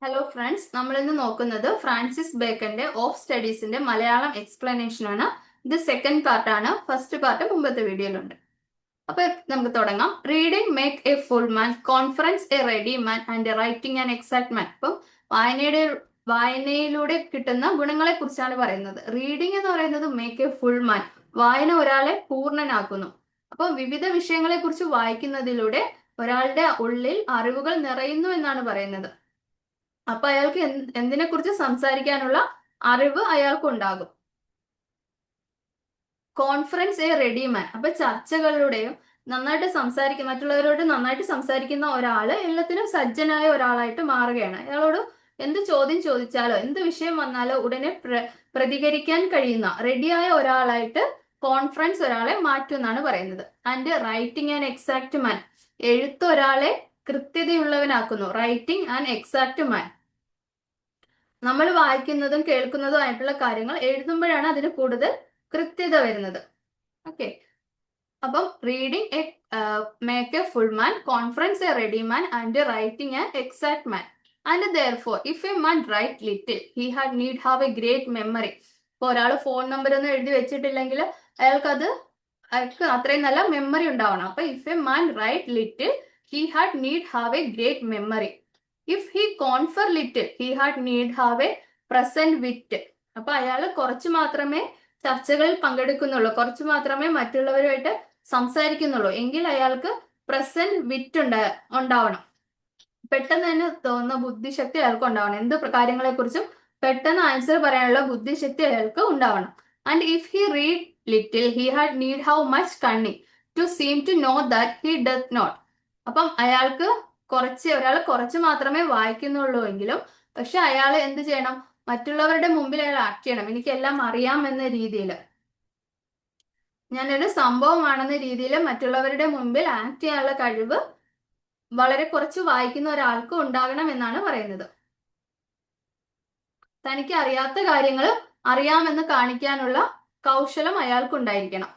Hello friends, നമ്മൾ ഇന്ന് നോക്കുന്നത് ഫ്രാൻസിസ് ബേക്കന്റെ ഓഫ് സ്റ്റഡീസിന്റെ മലയാളം എക്സ്പ്ലനേഷൻ ആണ്. ഇത് സെക്കൻഡ് പാർട്ടാണ്. ഫസ്റ്റ് പാർട്ട് മുമ്പത്തെ വീഡിയോയിലുണ്ട്. അപ്പൊ നമുക്ക് തുടങ്ങാം. Reading make a full man, conference a ready man and writing an exact man. അപ്പം വായനയിലൂടെ കിട്ടുന്ന ഗുണങ്ങളെ കുറിച്ചാണ് പറയുന്നത്. റീഡിംഗ് എന്ന് പറയുന്നത് മേക്ക് എ ഫുൾ മാൻ, വായന ഒരാളെ പൂർണ്ണനാക്കുന്നു. അപ്പൊ വിവിധ വിഷയങ്ങളെ കുറിച്ച് വായിക്കുന്നതിലൂടെ ഒരാളുടെ ഉള്ളിൽ അറിവുകൾ നിറയുന്നു എന്നാണ് പറയുന്നത്. അപ്പൊ അയാൾക്ക് എന്തിനെ കുറിച്ച് സംസാരിക്കാനുള്ള അറിവ് അയാൾക്ക് ഉണ്ടാകും. കോൺഫറൻസ് എ റെഡിമാൻ, അപ്പൊ ചർച്ചകളിലൂടെയും മറ്റുള്ളവരോട് നന്നായിട്ട് സംസാരിക്കുന്ന ഒരാള് എല്ലാത്തിനും സജ്ജനായ ഒരാളായിട്ട് മാറുകയാണ്. അയാളോട് എന്ത് ചോദ്യം ചോദിച്ചാലോ എന്ത് വിഷയം വന്നാലോ ഉടനെ പ്രതികരിക്കാൻ കഴിയുന്ന റെഡിയായ ഒരാളായിട്ട് കോൺഫറൻസ് ഒരാളെ മാറ്റും എന്നാണ് പറയുന്നത്. ആൻഡ് റൈറ്റിംഗ് ആൻഡ് എക്സാക്ട് മാൻ, എഴുത്ത് ഒരാളെ കൃത്യതയുള്ളവനാക്കുന്നു. റൈറ്റിംഗ് ആൻഡ് എക്സാക്ട് മാൻ, നമ്മൾ വായിക്കുന്നതും കേൾക്കുന്നതും ആയിട്ടുള്ള കാര്യങ്ങൾ എഴുതുമ്പോഴാണ് അതിന് കൂടുതൽ കൃത്യത വരുന്നത്. ഓക്കെ, അപ്പം reading a make a full man, conference a ready man and writing a exact man. And therefore if a man write little he had need have a great memory. ഇപ്പൊ ഒരാൾ ഫോൺ നമ്പർ ഒന്നും എഴുതി വെച്ചിട്ടില്ലെങ്കിൽ അയാൾക്ക് അത്രയും നല്ല memory ഉണ്ടാവണം. അപ്പൊ if a man write little he had need have a great memory. If he confer little he had need have a present wit. അപ്പൊ അയാൾ കുറച്ച് മാത്രമേ ചർച്ചകളിൽ പങ്കെടുക്കുന്നുള്ളൂ, കുറച്ച് മാത്രമേ മറ്റുള്ളവരുമായിട്ട് സംസാരിക്കുന്നുള്ളൂ എങ്കിൽ അയാൾക്ക് പ്രസന്റ് വിറ്റ് ഉണ്ടാവണം. പെട്ടെന്ന് തന്നെ തോന്നുന്ന ബുദ്ധിശക്തി അയാൾക്ക് ഉണ്ടാവണം. എന്ത് കാര്യങ്ങളെ കുറിച്ചും പെട്ടെന്ന് ആൻസർ പറയാനുള്ള ബുദ്ധിശക്തി അയാൾക്ക് ഉണ്ടാവണം. And if he read little he had need how much cunning to seem to know that he does not. അപ്പം ഒരാൾ കുറച്ച് മാത്രമേ വായിക്കുന്നുള്ളൂ എങ്കിലും പക്ഷെ അയാൾ എന്ത് ചെയ്യണം, മറ്റുള്ളവരുടെ മുമ്പിൽ അയാൾ ആക്ട് ചെയ്യണം. എനിക്കെല്ലാം അറിയാം എന്ന രീതിയിൽ, ഞാനൊരു സംഭവമാണെന്ന രീതിയിൽ മറ്റുള്ളവരുടെ മുമ്പിൽ ആക്ട് ചെയ്യാനുള്ള കഴിവ് വളരെ കുറച്ച് വായിക്കുന്ന ഒരാൾക്ക് ഉണ്ടാകണം എന്നാണ് പറയുന്നത്. തനിക്ക് അറിയാത്ത കാര്യങ്ങൾ അറിയാമെന്ന് കാണിക്കാനുള്ള കൗശലം അയാൾക്കുണ്ടായിരിക്കണം.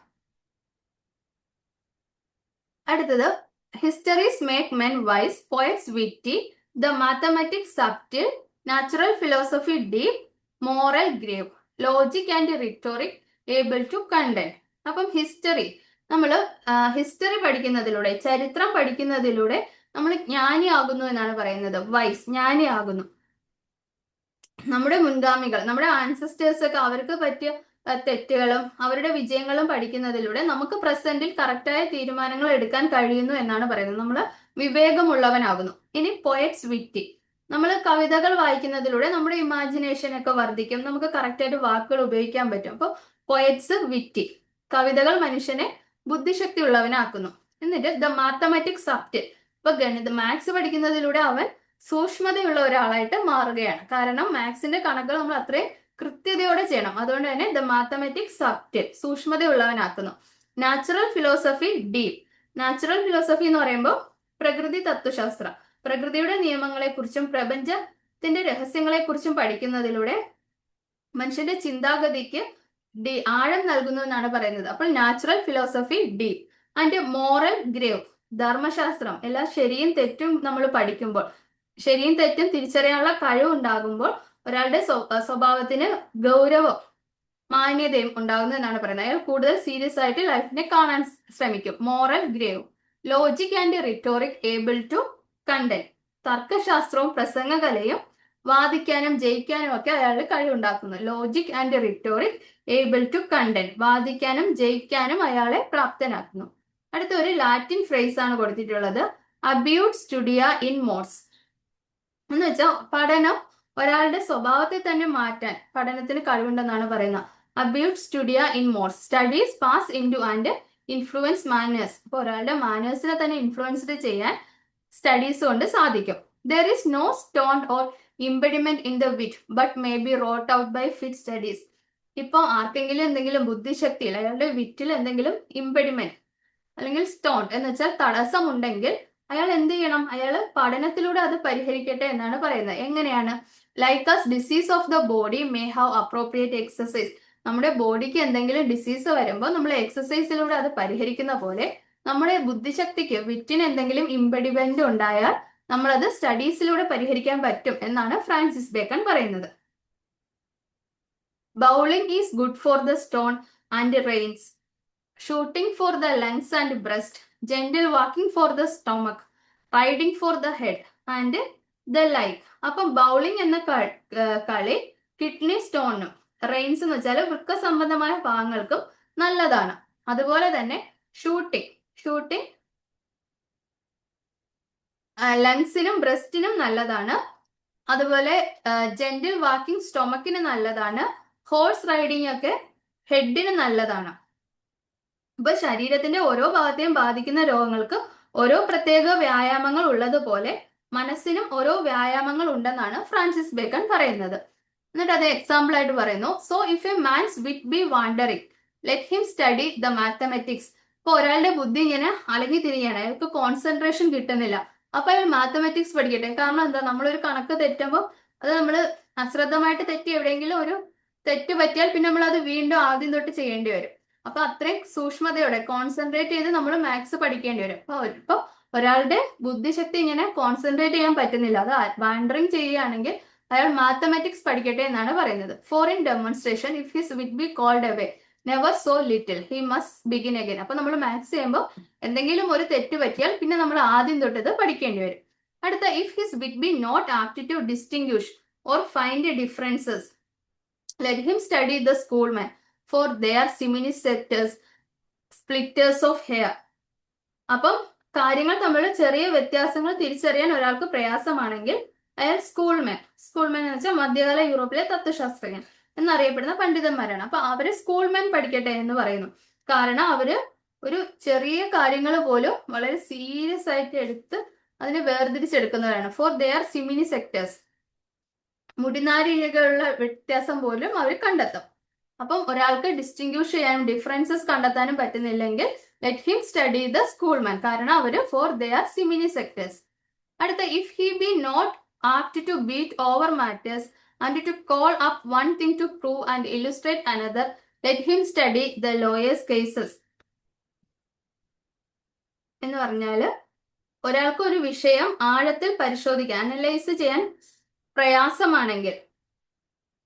അടുത്തത്, histories make men wise, poets witty, the mathematics subtle, natural philosophy deep, moral grave, logic and rhetoric able to contend. അപ്പം ഹിസ്റ്ററി പഠിക്കുന്നതിലൂടെ, ചരിത്രം പഠിക്കുന്നതിലൂടെ നമ്മൾ ജ്ഞാനിയാകുന്നു എന്നാണ് പറയുന്നത്. വൈസ്, ജ്ഞാനിയാകുന്നു. നമ്മുടെ മുൻഗാമികൾ, നമ്മുടെ ആൻസസ്റ്റേഴ്സ് ഒക്കെ അവർക്ക് പറ്റിയ തെറ്റുകളും അവരുടെ വിജയങ്ങളും പഠിക്കുന്നതിലൂടെ നമുക്ക് പ്രസന്റിൽ കറക്റ്റായ തീരുമാനങ്ങൾ എടുക്കാൻ കഴിയുന്നു എന്നാണ് പറയുന്നത്. നമ്മൾ വിവേകമുള്ളവനാകുന്നു. ഇനി പോയറ്റ്സ് വിറ്റി, നമ്മൾ കവിതകൾ വായിക്കുന്നതിലൂടെ നമ്മുടെ ഇമാജിനേഷൻ ഒക്കെ വർദ്ധിക്കും, നമുക്ക് കറക്റ്റായിട്ട് വാക്കുകൾ ഉപയോഗിക്കാൻ പറ്റും. അപ്പോൾ പോയറ്റ്സ് വിറ്റി, കവിതകൾ മനുഷ്യനെ ബുദ്ധിശക്തി ഉള്ളവനാക്കുന്നു. എന്നിട്ട് ദ മാത്തമാറ്റിക്സ് സബ്റ്റ്, ഇപ്പൊ മാത്സ് പഠിക്കുന്നതിലൂടെ അവൻ സൂക്ഷ്മതയുള്ള ഒരാളായിട്ട് മാറുകയാണ്. കാരണം മാത്സിന്റെ കണക്കുകൾ നമ്മൾ അത്രയും കൃത്യതയോടെ ചെയ്യണം. അതുകൊണ്ട് തന്നെ ദ മാത്തമാറ്റിക്സ് സബ്റ്റിൽ, സൂക്ഷ്മതയുള്ളവനാക്കുന്നു. Natural philosophy deep, natural philosophy എന്ന് പറയുമ്പോൾ പ്രകൃതി തത്വശാസ്ത്രം, പ്രകൃതിയുടെ നിയമങ്ങളെക്കുറിച്ചും പ്രപഞ്ചത്തിന്റെ രഹസ്യങ്ങളെക്കുറിച്ചും പഠിക്കുന്നതിലൂടെ മനുഷ്യന്റെ ചിന്താഗതിക്ക് ആഴം നൽകുന്നു എന്നാണ് പറയുന്നത്. അപ്പോൾ natural philosophy deep. And moral grave, ധർമ്മശാസ്ത്രം, എല്ലാം ശരിയും തെറ്റും നമ്മൾ പഠിക്കുമ്പോൾ, ശരിയും തെറ്റും തിരിച്ചറിയാനുള്ള കഴിവ് ഉണ്ടാകുമ്പോൾ ഒരാളുടെ സ്വഭാവത്തിന് ഗൗരവം, മാന്യതയും ഉണ്ടാകുന്നു എന്നാണ് പറയുന്നത്. അയാൾ കൂടുതൽ സീരിയസ് ആയിട്ട് ലൈഫിനെ കാണാൻ ശ്രമിക്കും. Moral grave. Logic and rhetoric able to contend, തർക്കശാസ്ത്രവും പ്രസംഗകലയും വാദിക്കാനും ജയിക്കാനും ഒക്കെ അയാൾ കഴിവുണ്ടാക്കുന്നു. Logic and rhetoric able to contend, വാദിക്കാനും ജയിക്കാനും അയാളെ പ്രാപ്തനാക്കുന്നു. അടുത്ത ഒരു ലാറ്റിൻ ഫ്രേസ് ആണ് കൊടുത്തിട്ടുള്ളത്, അബ്യൂട്ട് സ്റ്റുഡിയ ഇൻ മോഡ്സ്. എന്ന് വെച്ചാൽ പഠനം ഒരാളുടെ സ്വഭാവത്തെ തന്നെ മാറ്റാൻ പഠനത്തിന് കഴിവുണ്ടെന്നാണ് പറയുന്നത്. അബ്യൂട്ട് സ്റ്റുഡിയ ഇൻ മോഡ്സ്, studies pass in to and influence manners. അപ്പൊ ഒരാളുടെ മാനേഴ്സിനെ തന്നെ ഇൻഫ്ലുവൻസ്ഡ് ചെയ്യാൻ സ്റ്റഡീസ് കൊണ്ട് സാധിക്കും. There is no stone or impediment in the wit but may be wrought out by fit studies. ഇപ്പൊ ആർക്കെങ്കിലും എന്തെങ്കിലും ബുദ്ധിശക്തിയിൽ, അയാളുടെ വിറ്റിൽ എന്തെങ്കിലും ഇംപെഡിമെന്റ് അല്ലെങ്കിൽ സ്റ്റോൺ എന്ന് വെച്ചാൽ തടസ്സമുണ്ടെങ്കിൽ അയാൾ എന്ത് ചെയ്യണം, അയാൾ പഠനത്തിലൂടെ അത് പരിഹരിക്കട്ടെ എന്നാണ് പറയുന്നത്. എങ്ങനെയാണ്? Like as disease of the body may have appropriate exercise. നമ്മുടെ ബോഡിക്ക് എന്തെങ്കിലും ഡിസീസ് വരുമ്പോൾ നമ്മൾ എക്സസൈസിലൂടെ അത് പരിഹരിക്കുന്ന പോലെ നമ്മുടെ ബുദ്ധിശക്തിക്ക്, വിറ്റിന് എന്തെങ്കിലും ഇംപെഡിമെന്റ് ഉണ്ടായാൽ നമ്മളത് സ്റ്റഡീസിലൂടെ പരിഹരിക്കാൻ പറ്റും എന്നാണ് ഫ്രാൻസിസ് ബേക്കൺ പറയുന്നത്. Bowling is good for the stone and reins, shooting for the lungs and breast, gentle walking for the stomach, riding for the head and the like. അപ്പം ബൗളിംഗ് എന്ന കളി കിഡ്നി സ്റ്റോണിനും റെയിൻസ് എന്ന് വെച്ചാൽ വൃക്ക സംബന്ധമായ ഭാഗങ്ങൾക്കും നല്ലതാണ്. അതുപോലെ തന്നെ ഷൂട്ടിംഗ് ലങ്സിനും ബ്രസ്റ്റിനും നല്ലതാണ്. അതുപോലെ ജെന്റിൽ വാക്കിംഗ് സ്റ്റൊമക്കിന് നല്ലതാണ്. ഹോഴ്സ് റൈഡിംഗ് ഒക്കെ ഹെഡിന് നല്ലതാണ്. ഇപ്പൊ ശരീരത്തിന്റെ ഓരോ ഭാഗത്തെയും ബാധിക്കുന്ന രോഗങ്ങൾക്ക് ഓരോ പ്രത്യേക വ്യായാമങ്ങൾ ഉള്ളതുപോലെ മനസ്സിനും ഓരോ വ്യായാമങ്ങൾ ഉണ്ടെന്നാണ് ഫ്രാൻസിസ് ബേക്കൺ പറയുന്നത്. എന്നിട്ട് അത് എക്സാമ്പിൾ ആയിട്ട് പറയുന്നു. സോ ഇഫ് എ മാൻസ് വിറ്റ് B wandering let him study the mathematics. ഇപ്പൊ ഒരാളുടെ ബുദ്ധി ഇങ്ങനെ അലങ്ങി തിരിയാണ്, അയാൾക്ക് കോൺസെൻട്രേഷൻ കിട്ടുന്നില്ല, അപ്പൊ അയാൾ മാത്തമെറ്റിക്സ് പഠിക്കട്ടെ. കാരണം എന്താ, നമ്മളൊരു കണക്ക് തെറ്റുമ്പോൾ അത് നമ്മൾ അശ്രദ്ധമായിട്ട് തെറ്റി എവിടെയെങ്കിലും ഒരു തെറ്റ് പറ്റിയാൽ പിന്നെ നമ്മൾ അത് വീണ്ടും ആദ്യം തൊട്ട് ചെയ്യേണ്ടി വരും. അപ്പൊ അത്രയും സൂക്ഷ്മതയോടെ കോൺസെൻട്രേറ്റ് ചെയ്ത് നമ്മൾ മാത്സ് പഠിക്കേണ്ടി വരും. ഇപ്പൊ ഒരാളുടെ ബുദ്ധിശക്തി ഇങ്ങനെ കോൺസെൻട്രേറ്റ് ചെയ്യാൻ പറ്റുന്നില്ല, അത് വാണ്ടറിങ് ചെയ്യുകയാണെങ്കിൽ അയാൾ മാത്തമാറ്റിക്സ് പഠിക്കട്ടെ എന്നാണ് പറയുന്നത്. For in demonstration if his wit be called away never so little he must begin again. അപ്പൊ നമ്മൾ മാത്സ് ചെയ്യുമ്പോൾ എന്തെങ്കിലും ഒരു തെറ്റ് പറ്റിയാൽ പിന്നെ നമ്മൾ ആദ്യം തൊട്ടത് പഠിക്കേണ്ടി വരും. അടുത്ത, if his wit be not apt to distinguish or find differences let him study the schoolmen for they're സിമിനി സെക്ടേഴ്സ് സ്പ്ലിറ്റേഴ്സ് ഓഫ് ഹെയർ. അപ്പം കാര്യങ്ങൾ തമ്മിൽ ചെറിയ വ്യത്യാസങ്ങൾ തിരിച്ചറിയാൻ ഒരാൾക്ക് പ്രയാസമാണെങ്കിൽ അയാൾ സ്കൂൾമാൻ എന്ന് വെച്ചാൽ മധ്യകാല യൂറോപ്പിലെ തത്വശാസ്ത്രജ്ഞൻ എന്നറിയപ്പെടുന്ന പണ്ഡിതന്മാരാണ്. അപ്പൊ അവര് സ്കൂൾമാൻ പഠിക്കട്ടെ എന്ന് പറയുന്നു. കാരണം അവര് ഒരു ചെറിയ കാര്യങ്ങൾ പോലും വളരെ സീരിയസ് ആയിട്ട് എടുത്ത് അതിനെ വേർതിരിച്ചെടുക്കുന്നവരാണ്. ഫോർ ദെയർ സിമിനി സെക്ടേഴ്സ്, മുടിനാരികളുടെ വ്യത്യാസം പോലും അവർ കണ്ടെത്തും. അപ്പം ഒരാൾക്ക് ഡിസ്റ്റിങ്ക്വിഷ് ചെയ്യാനും ഡിഫറൻസസ് കണ്ടെത്താനും പറ്റുന്നില്ലെങ്കിൽ let him study the schoolmen, കാരണം അവര് ഫോർ ദെയർ സിമിനി സെക്ടേഴ്സ്. അടുത്ത, if he be not apt to beat over matters and to call up one thing to prove and illustrate another let him study the lawyers cases. എന്ന് പറഞ്ഞാല് ഒരാൾക്ക് ഒരു വിഷയം ആഴത്തിൽ പരിശോധിക്കാൻ അനലൈസ് ചെയ്യാൻ പ്രയാസമാണെങ്കിൽ,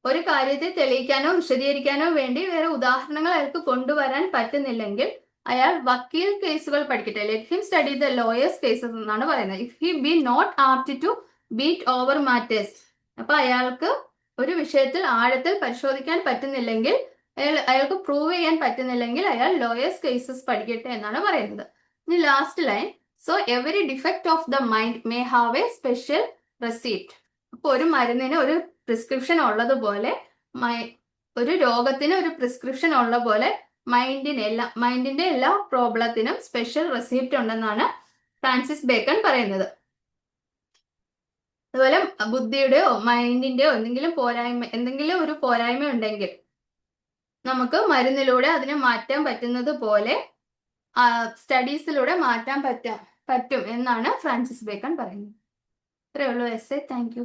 ഒരു കാര്യത്തെ തെളിയിക്കാനോ വിശദീകരിക്കാനോ വേണ്ടി വേറെ ഉദാഹരണങ്ങൾ അയാൾക്ക് കൊണ്ടുവരാൻ പറ്റുന്നില്ലെങ്കിൽ അയാൾ വക്കീൽ കേസുകൾ പഠിക്കട്ടെ. Let him study the lawyers cases എന്നാണ് പറയുന്നത്. If he be not apt to beat over matters, അപ്പൊ അയാൾക്ക് ഒരു വിഷയത്തിൽ ആഴത്തിൽ പരിശോധിക്കാൻ പറ്റുന്നില്ലെങ്കിൽ, അയാൾക്ക് പ്രൂവ് ചെയ്യാൻ പറ്റുന്നില്ലെങ്കിൽ അയാൾ ലോയേഴ്സ് കേസസ് പഠിക്കട്ടെ എന്നാണ് പറയുന്നത്. ഇനി last line, so every defect of the mind may have A special receipt. അപ്പൊ ഒരു മരുന്നിന് ഒരു പ്രിസ്ക്രിപ്ഷൻ ഉള്ളതുപോലെ ഒരു രോഗത്തിന് ഒരു പ്രിസ്ക്രിപ്ഷൻ ഉള്ള പോലെ മൈൻഡിന്റെ എല്ലാ പ്രോബ്ലത്തിനും സ്പെഷ്യൽ റെസിപ്റ്റ് ഉണ്ടെന്നാണ് ഫ്രാൻസിസ് ബേക്കൺ പറയുന്നത്. അതുപോലെ ബുദ്ധിയുടെയോ മൈൻഡിന്റെയോ എന്തെങ്കിലും ഒരു പോരായ്മ ഉണ്ടെങ്കിൽ നമുക്ക് മരുന്നിലൂടെ അതിനെ മാറ്റാൻ പറ്റുന്നത് പോലെ സ്റ്റഡീസിലൂടെ മാറ്റാൻ പറ്റും എന്നാണ് ഫ്രാൻസിസ് ബേക്കൺ പറയുന്നത്. ഇത്രയേ ഉള്ളൂ എസ്സേ. Thank you.